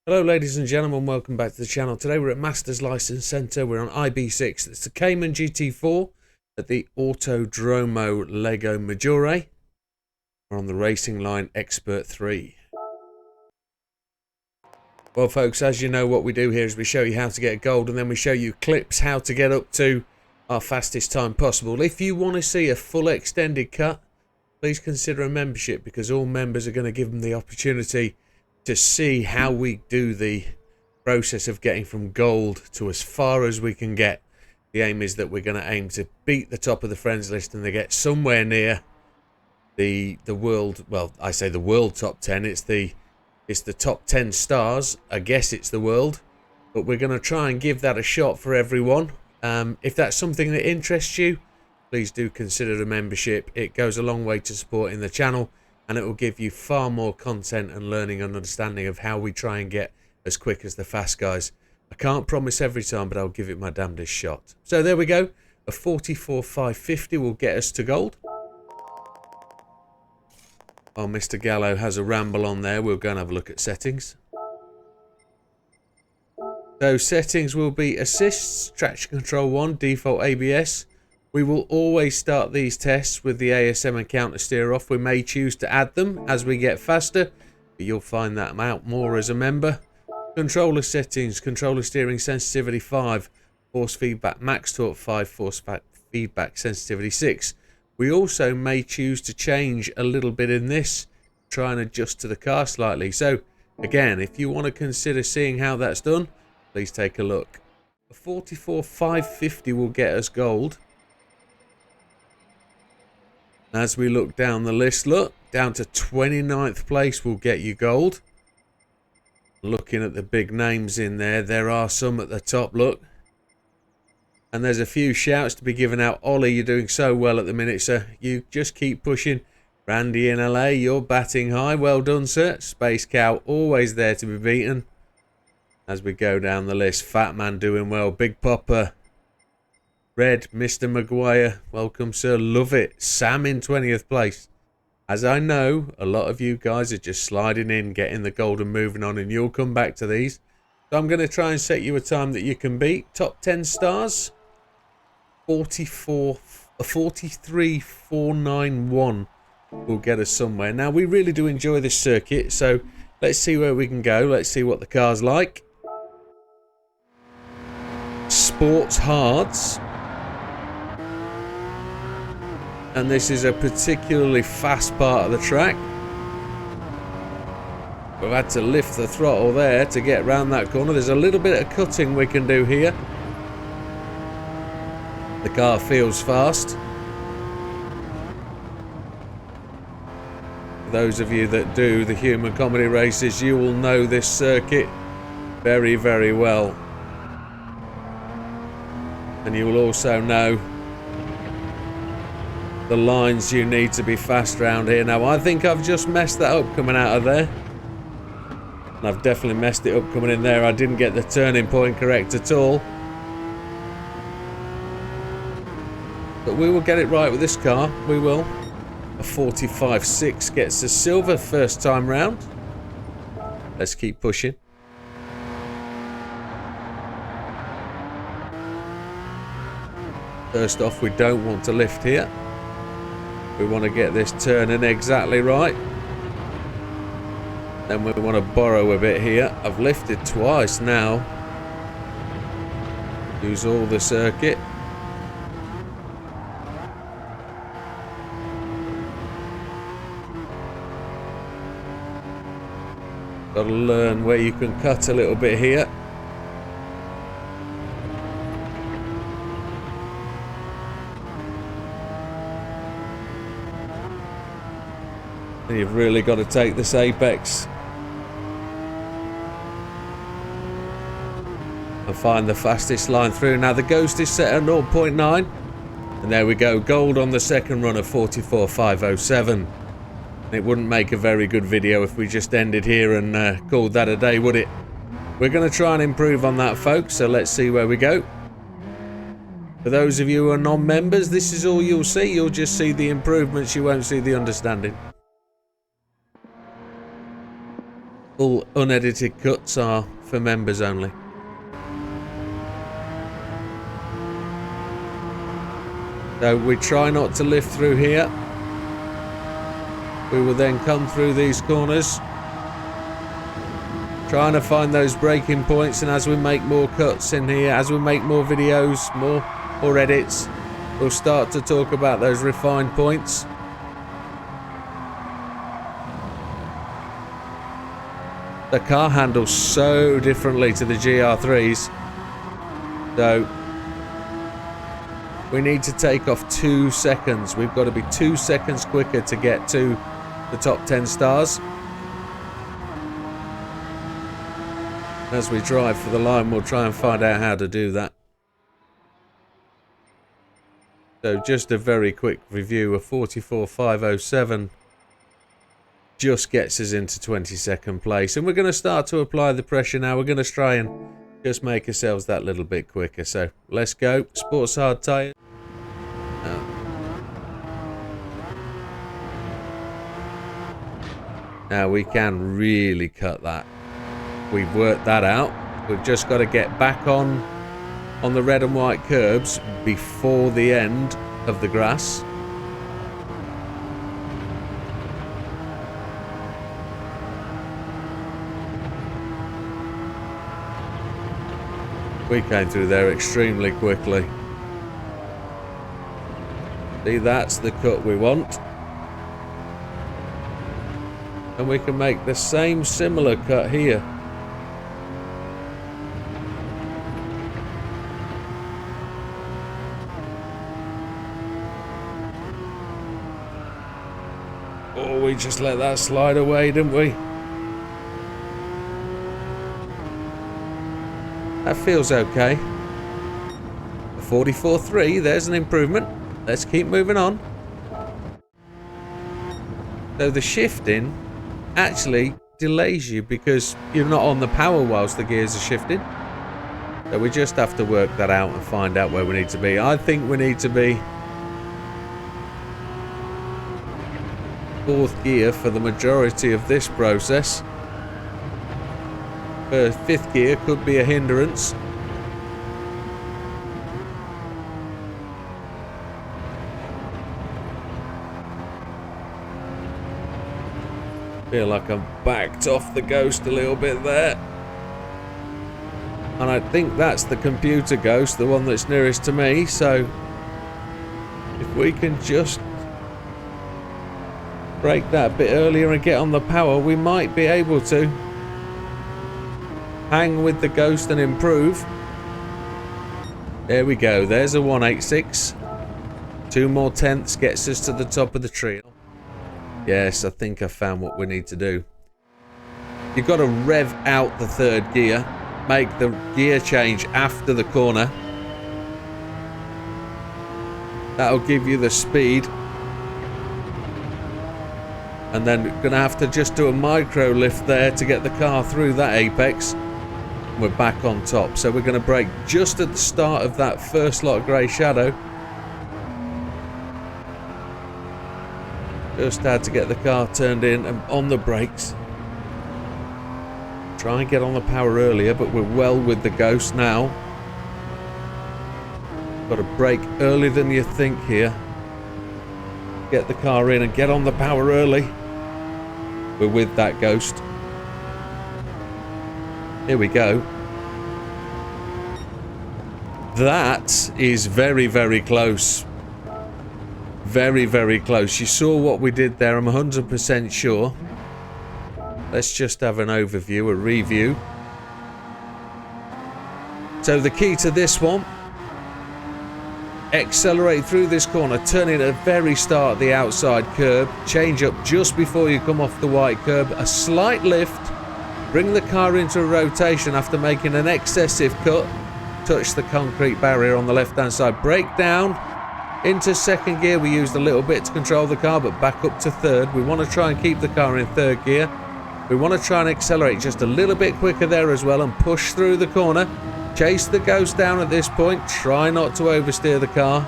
Hello ladies and gentlemen, welcome back to the channel. Today we're at Masters License Centre. We're on IB6. It's the Cayman GT4 at the Autodromo Lego Maggiore. We're on the Racing Line Expert 3. Well folks, as you know, what we do here is we show you how to get gold and then we show you clips how to get up to our fastest time possible. If you want to see a full extended cut, please consider a membership, because all members are going to give them the opportunity to see how we do the process of getting from gold to as far as we can get. The aim is that we're going to aim to beat the top of the friends list and they get somewhere near the world, well, I say the world top 10. It's the top 10 stars. I guess it's the world, but we're going to try and give that a shot for everyone. If that's something that interests you, please do consider a membership. It goes a long way to supporting the channel, and it will give you far more content and learning and understanding of how we try and get as quick as the fast guys. I can't promise every time, but I'll give it my damnedest shot. So there we go. A 44.550 will get us to gold. Oh, Mr. Gallo has a ramble on there. We'll go and have a look at settings. So settings will be assists, traction control 1, default ABS. We will always start these tests with the ASM and counter steer off. We may choose to add them as we get faster, but you'll find that out more as a member. Controller settings, controller steering sensitivity 5, force feedback max torque 5, force feedback sensitivity 6. We also may choose to change a little bit in this, try and adjust to the car slightly. So again, if you want to consider seeing how that's done, please take a look. A 44.550 will get us gold. As we look down the list, look, down to 29th place will get you gold. Looking at the big names in there, there are some at the top, look. And there's a few shouts to be given out. Ollie, you're doing so well at the minute, sir. You just keep pushing. Randy in LA, you're batting high. Well done, sir. Space Cow, always there to be beaten. As we go down the list, Fat Man doing well. Big Popper. Red, Mr. Maguire, welcome sir, love it. Sam in 20th place. As I know, a lot of you guys are just sliding in, getting the gold and moving on, and you'll come back to these. So I'm going to try and set you a time that you can beat. Top 10 stars, 43.491 will get us somewhere. Now, we really do enjoy this circuit, so let's see where we can go. Let's see what the car's like. Sports Hards. And this is a particularly fast part of the track. We've had to lift the throttle there to get round that corner. There's a little bit of cutting we can do here. The car feels fast. For those of you that do the human comedy races, you will know this circuit very, very well. And you will also know the lines you need to be fast round here. Now, I think I've just messed that up coming out of there. And I've definitely messed it up coming in there. I didn't get the turning point correct at all. But we will get it right with this car. We will. A 45.6 gets a silver first time round. Let's keep pushing. First off, we don't want to lift here. We want to get this turning exactly right. Then we want to borrow a bit here. I've lifted twice now. Use all the circuit. Got to learn where you can cut a little bit here. And you've really got to take this apex and find the fastest line through. Now the ghost is set at 0.9, and there we go, gold on the second run of 44.507. It wouldn't make a very good video if we just ended here and called that a day, would it? We're going to try and improve on that, folks, so let's see where we go. For those of you who are non-members, this is all you'll see. You'll just see the improvements, you won't see the understanding. All unedited cuts are for members only. So we try not to lift through here. We will then come through these corners, trying to find those breaking points, and as we make more cuts in here, as we make more videos, more edits, we'll start to talk about those refined points. The car handles so differently to the GR3s, so we need to take off 2 seconds. We've got to be 2 seconds quicker to get to the top 10 stars. As we drive for the line, we'll try and find out how to do that. So just a very quick review of 44.507 just gets us into 22nd place, and we're going to start to apply the pressure now. We're going to try and just make ourselves that little bit quicker. So let's go. Sports hard tyre. Now we can really cut that. We've worked that out. We've just got to get back on the red and white curbs before the end of the grass. We came through there extremely quickly. See, that's the cut we want. And we can make the same similar cut here. Oh, we just let that slide away, didn't we? That feels okay. 44.3, there's an improvement. Let's keep moving on. So the shifting actually delays you because you're not on the power whilst the gears are shifting. So we just have to work that out and find out where we need to be. I think we need to be 4th gear for the majority of this process. 5th gear could be a hindrance. Feel like I'm backed off the ghost a little bit there. And I think that's the computer ghost, the one that's nearest to me. So if we can just break that a bit earlier and get on the power, we might be able to hang with the ghost and improve. There we go. There's a 186. 2 more tenths gets us to the top of the tree. Yes, I think I found what we need to do. You've got to rev out the 3rd gear. Make the gear change after the corner. That'll give you the speed. And then we're going to have to just do a micro lift there to get the car through that apex. We're back on top. So we're going to brake just at the start of that first lot of grey shadow. Just had to get the car turned in and on the brakes. Try and get on the power earlier, but we're well with the ghost now. Got to brake earlier than you think here. Get the car in and get on the power early. We're with that ghost. Here we go. That is very, very close. Very, very close. You saw what we did there. I'm 100% sure. Let's just have an overview, a review. So the key to this one, accelerate through this corner, turn in at the very start, the outside curb, change up just before you come off the white curb, a slight lift, bring the car into a rotation after making an excessive cut, touch the concrete barrier on the left hand side, brake down into 2nd gear. We used a little bit to control the car, but back up to 3rd. We want to try and keep the car in 3rd gear. We want to try and accelerate just a little bit quicker there as well and push through the corner. Chase the ghost down at this point. Try not to oversteer the car.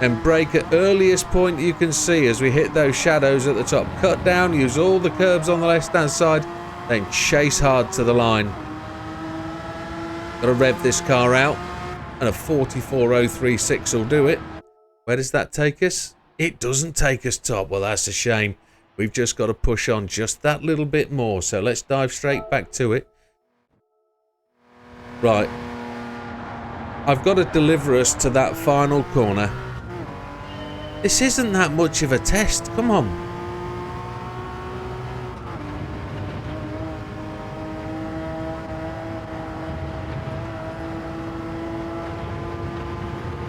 And brake at earliest point you can see as we hit those shadows at the top. Cut down, use all the curbs on the left hand side then chase hard to the line. Gotta rev this car out, and a 44.036 will do it. Where does that take us? It doesn't take us top. Well, that's a shame. We've just got to push on just that little bit more. So let's dive straight back to it. Right. I've got to deliver us to that final corner. This isn't that much of a test. Come on.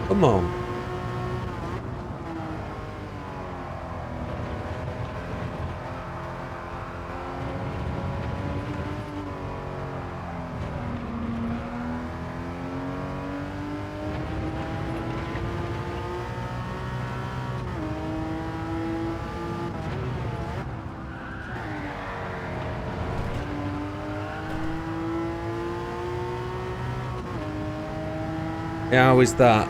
Come on. How is that?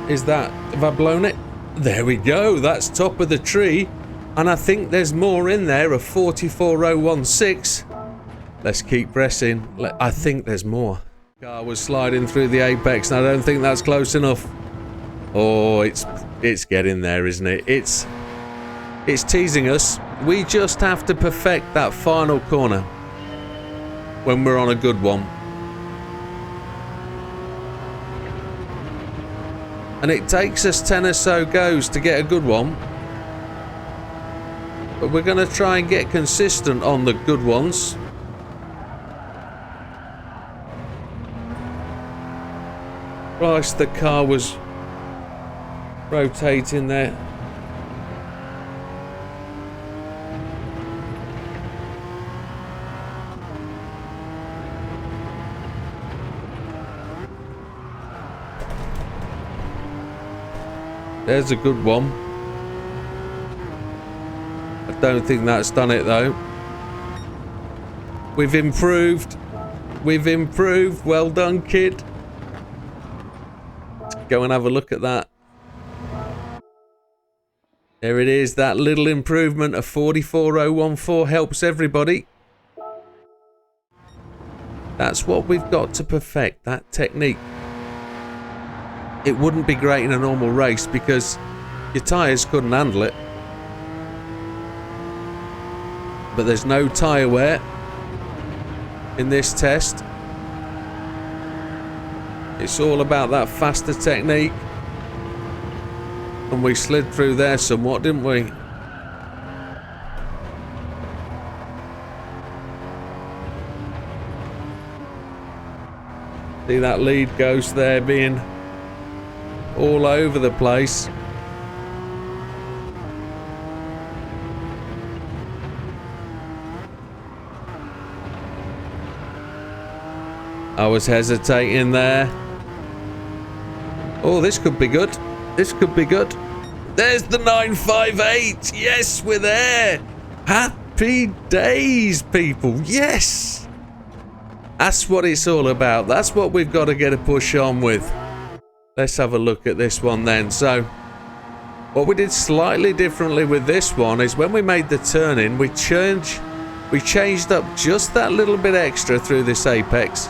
Have I blown it? There we go. That's top of the tree. And I think there's more in there, a 44.016. Let's keep pressing. I think there's more. Car was sliding through the apex, and I don't think that's close enough. Oh, it's getting there, isn't it? It's teasing us. We just have to perfect that final corner when we're on a good one. And it takes us 10 or so goes to get a good one. But we're going to try and get consistent on the good ones. Christ, the car was rotating there. There's a good one. I don't think that's done it though. We've improved. We've improved. Well done, kid. Let's go and have a look at that. There it is. That little improvement of 44.014 helps everybody. That's what we've got to perfect, that technique. It wouldn't be great in a normal race because your tyres couldn't handle it. But there's no tyre wear in this test. It's all about that faster technique. And we slid through there somewhat, didn't we? See that lead ghost there being all over the place. I was hesitating there. Oh, this could be good. This could be good. There's the 958. Yes, we're there. Happy days, people. Yes. That's what it's all about. That's what we've got to get a push on with. Let's have a look at this one then. So, what we did slightly differently with this one is when we made the turn in, we changed up just that little bit extra through this apex.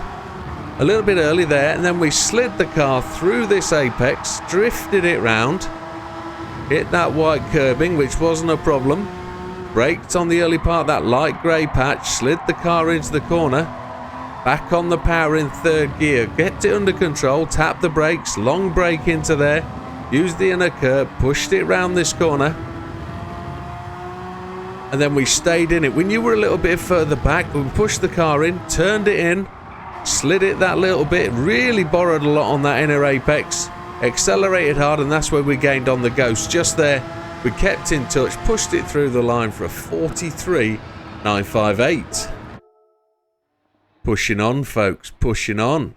A little bit early there, and then we slid the car through this apex, drifted it round, hit that white curbing, which wasn't a problem, braked on the early part of that light grey patch, slid the car into the corner, back on the power in third gear, get it under control, tap the brakes, long brake into there, used the inner curb, pushed it round this corner, and then we stayed in it. We knew we were a little bit further back, but we pushed the car in, turned it in, slid it that little bit, really borrowed a lot on that inner apex, accelerated hard, and that's where we gained on the ghost. Just there, we kept in touch, pushed it through the line for a 43.958. Pushing on, folks, pushing on.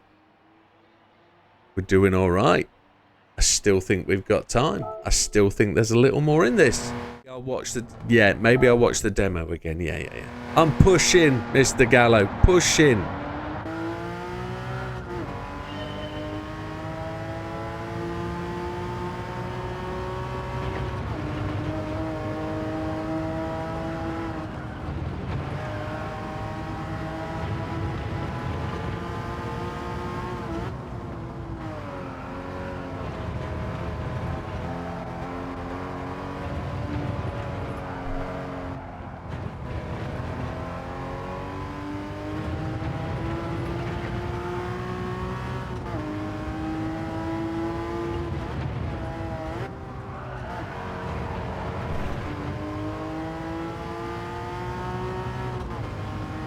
We're doing all right. I still think we've got time. I still think there's a little more in this. I'll watch the... Yeah, maybe I'll watch the demo again. Yeah. I'm pushing, Mr. Gallo. Pushing.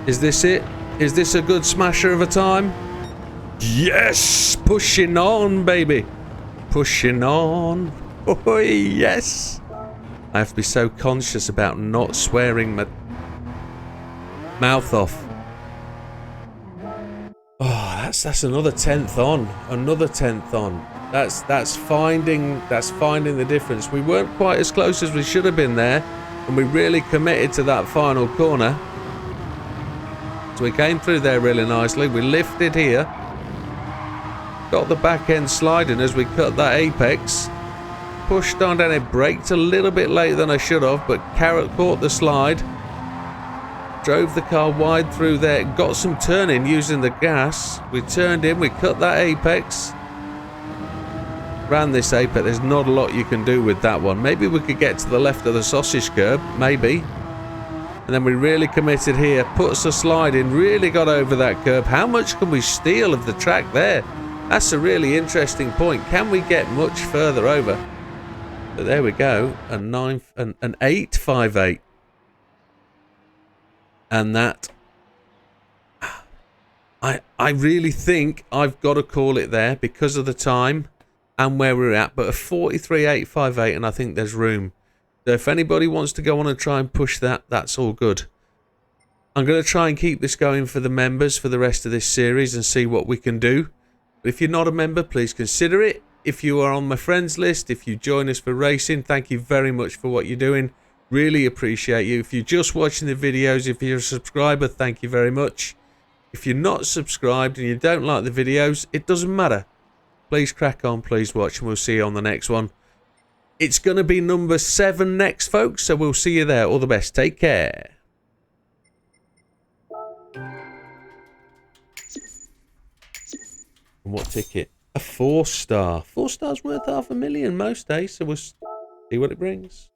Is this it? Is this a good smasher of a time? Yes! Pushing on, baby. Pushing on. Oh, yes. I have to be so conscious about not swearing my mouth off. Oh, that's another 10th on. Another 10th on. That's finding the difference. We weren't quite as close as we should have been there, and we really committed to that final corner. So we came through there really nicely. We lifted here. Got the back end sliding as we cut that apex. Pushed on down it, braked a little bit later than I should have, but Carrot caught the slide. Drove the car wide through there, got some turning using the gas. We turned in, we cut that apex. Ran this apex, there's not a lot you can do with that one. Maybe we could get to the left of the sausage curb, maybe. And then we really committed here, put us a slide in, really got over that curb. How much can we steal of the track there? That's a really interesting point. Can we get much further over? But there we go, an 8.58. And that, I really think I've got to call it there because of the time and where we're at. But a 43.858, and I think there's room. So if anybody wants to go on and try and push that, that's all good. I'm going to try and keep this going for the members for the rest of this series and see what we can do. But if you're not a member, please consider it. If you are on my friends list, if you join us for racing, thank you very much for what you're doing. Really appreciate you. If you're just watching the videos, if you're a subscriber, thank you very much. If you're not subscribed and you don't like the videos, it doesn't matter. Please crack on, please watch, and we'll see you on the next one. It's going to be number 7 next, folks, so we'll see you there. All the best. Take care. And what ticket? A 4-star. 4 stars worth $500,000 most days, so we'll see what it brings.